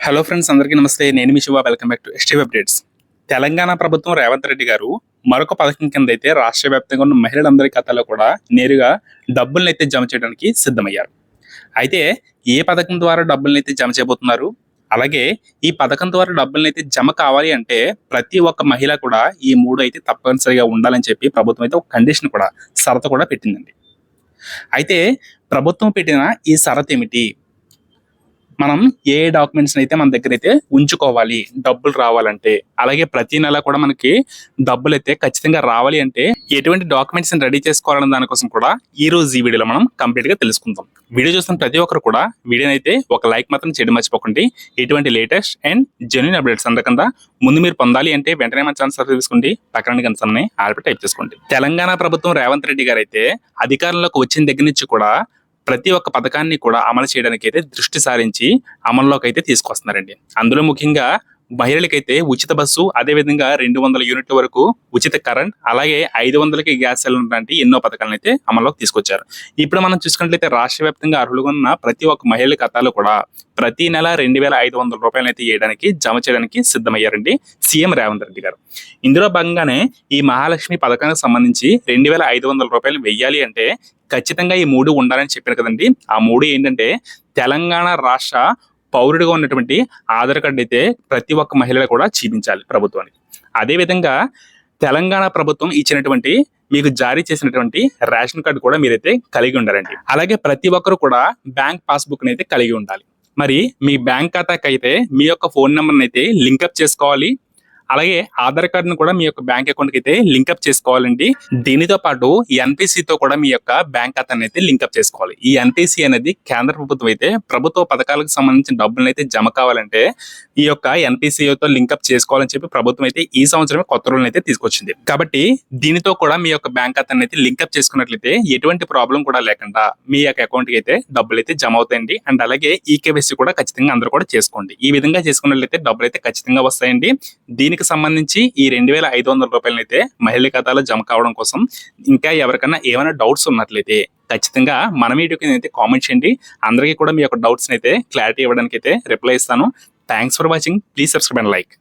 Hello friends, అందరికీ నమస్తే. నేను మీ Siva. Welcome back to STV updates. Telangana ప్రభుత్వం రేవంత్ రెడ్డి గారు మరొక పథకం కింద అయితే రాష్ట్ర వ్యాప్తంగా ఉన్న మహిళలందరి ఖాతాలో కూడా నేరుగా డబ్బులనైతే జమ చేయడానికి సిద్ధమయ్యారు. అయితే ఏ పథకం ద్వారా డబ్బులనైతే జమ చేయబోతున్నారు, అలాగే ఈ పథకం ద్వారా డబ్బులనైతే జమ కావాలి అంటే ప్రతి ఒక్క మహిళ కూడా ఈ మూడు అయితే తప్పనిసరిగా ఉండాలని చెప్పి ప్రభుత్వం అయితే ఒక కండిషన్ కూడా, షరతు కూడా పెట్టిందండి. అయితే ప్రభుత్వం పెట్టిన ఈ షరతు ఏమిటి, మనం ఏ డాక్యుమెంట్స్ అయితే మన దగ్గర అయితే ఉంచుకోవాలి డబ్బులు రావాలంటే, అలాగే ప్రతి నెల కూడా మనకి డబ్బులు అయితే ఖచ్చితంగా రావాలి అంటే ఎటువంటి డాక్యుమెంట్స్ రెడీ చేసుకోవాలన్న దానికోసం కూడా ఈ రోజు ఈ వీడియోలో మనం కంప్లీట్ గా తెలుసుకుందాం. వీడియో చూస్తున్న ప్రతి ఒక్కరు కూడా వీడియోని అయితే ఒక లైక్ మాత్రం చేయడం మర్చిపోకండి. ఎటువంటి లేటెస్ట్ అండ్ జెన్యూన్ అప్డేట్స్ అందకుండా ముందు మీరు పొందాలి అంటే వెంటనే మన ఛానల్ సబ్స్క్రైబ్ చేసుకోండి, పక్కన గంటని ఆల్రెడీ టైప్ చేసుకోండి. తెలంగాణ ప్రభుత్వం రేవంత్ రెడ్డి గారు అయితే అధికారంలోకి వచ్చిన దగ్గర నుంచి కూడా ప్రతి ఒక్క పథకాన్ని కూడా అమలు చేయడానికి అయితే దృష్టి సారించి అమల్లోకి అయితే తీసుకొస్తున్నారండి. అందులో ముఖ్యంగా మహిళలకైతే ఉచిత బస్సు, అదేవిధంగా 200 యూనిట్ల వరకు ఉచిత కరెంట్, అలాగే 500కి గ్యాస్ సిలిండర్ లాంటి ఎన్నో పథకాలను అయితే అమల్లోకి తీసుకొచ్చారు. ఇప్పుడు మనం చూసుకున్నట్లయితే రాష్ట్ర వ్యాప్తంగా అర్హులుగా ఉన్న ప్రతి ఒక్క మహిళల ఖాతాలో కూడా ప్రతి నెల 2,500 రూపాయలు అయితే జమ చేయడానికి సిద్ధమయ్యారండి సీఎం రేవంత్ రెడ్డి గారు. ఇందులో భాగంగానే ఈ మహాలక్ష్మి పథకానికి సంబంధించి 2,500 రూపాయలు వెయ్యాలి అంటే ఖచ్చితంగా ఈ మూడు ఉండాలని చెప్పారు కదండి. ఆ మూడు ఏంటంటే తెలంగాణ రాష్ట్ర పౌరుడిగా ఉన్నటువంటి ఆధార్ కార్డు అయితే ప్రతి ఒక్క మహిళ కూడా చూపించాలి ప్రభుత్వానికి. అదేవిధంగా తెలంగాణ ప్రభుత్వం ఇచ్చినటువంటి మీకు జారీ చేసినటువంటి రేషన్ కార్డు కూడా మీరైతే కలిగి ఉండాలండి. అలాగే ప్రతి ఒక్కరు కూడా బ్యాంక్ పాస్బుక్ అయితే కలిగి ఉండాలి. మరి మీ బ్యాంక్ ఖాతాకి అయితే మీ యొక్క ఫోన్ నెంబర్ని అయితే లింకప్ చేసుకోవాలి. అలాగే ఆధార్ కార్డును కూడా మీ యొక్క బ్యాంక్ అకౌంట్కి అయితే లింకప్ చేసుకోవాలండి. దీనితో పాటు ఎన్పిసితో కూడా మీ యొక్క బ్యాంక్ ఖాతాని అయితే లింకప్ చేసుకోవాలి. ఈ ఎన్పిసి అనేది కేంద్ర ప్రభుత్వం అయితే ప్రభుత్వ పథకాలకు సంబంధించిన డబ్బులను అయితే జమ కావాలంటే ఈ యొక్క ఎన్పిసితో లింకప్ చేసుకోవాలని చెప్పి ప్రభుత్వం అయితే ఈ సంవత్సరమే కొత్త రూల్ని అయితే తీసుకొచ్చింది. కాబట్టి దీనితో కూడా మీ యొక్క బ్యాంక్ ఖాతాని అయితే లింకప్ చేసుకున్నట్లయితే ఎటువంటి ప్రాబ్లం కూడా లేకుండా మీ యొక్క అకౌంట్కి అయితే డబ్బులు అయితే జమ అవుతాయండి. అండ్ అలాగే ఈకేవైసీ కూడా ఖచ్చితంగా అందరూ కూడా చేసుకోండి. ఈ విధంగా చేసుకున్నట్లయితే డబ్బులు అయితే ఖచ్చితంగా వస్తాయండి. దీనికి సంబంధించి ఈ 2,500 రూపాయలు అయితే మహిళల ఖాతాలో జమ కావడం కోసం ఇంకా ఎవరికైనా ఏమైనా డౌట్స్ ఉన్నట్లయితే ఖచ్చితంగా మన వీడియోకి అయితే కామెంట్ చేయండి. అందరికీ కూడా మీ యొక్క డౌట్స్ అయితే క్లారిటీ ఇవ్వడానికి అయితే రిప్లై ఇస్తాను. Thanks for watching. Please subscribe and like.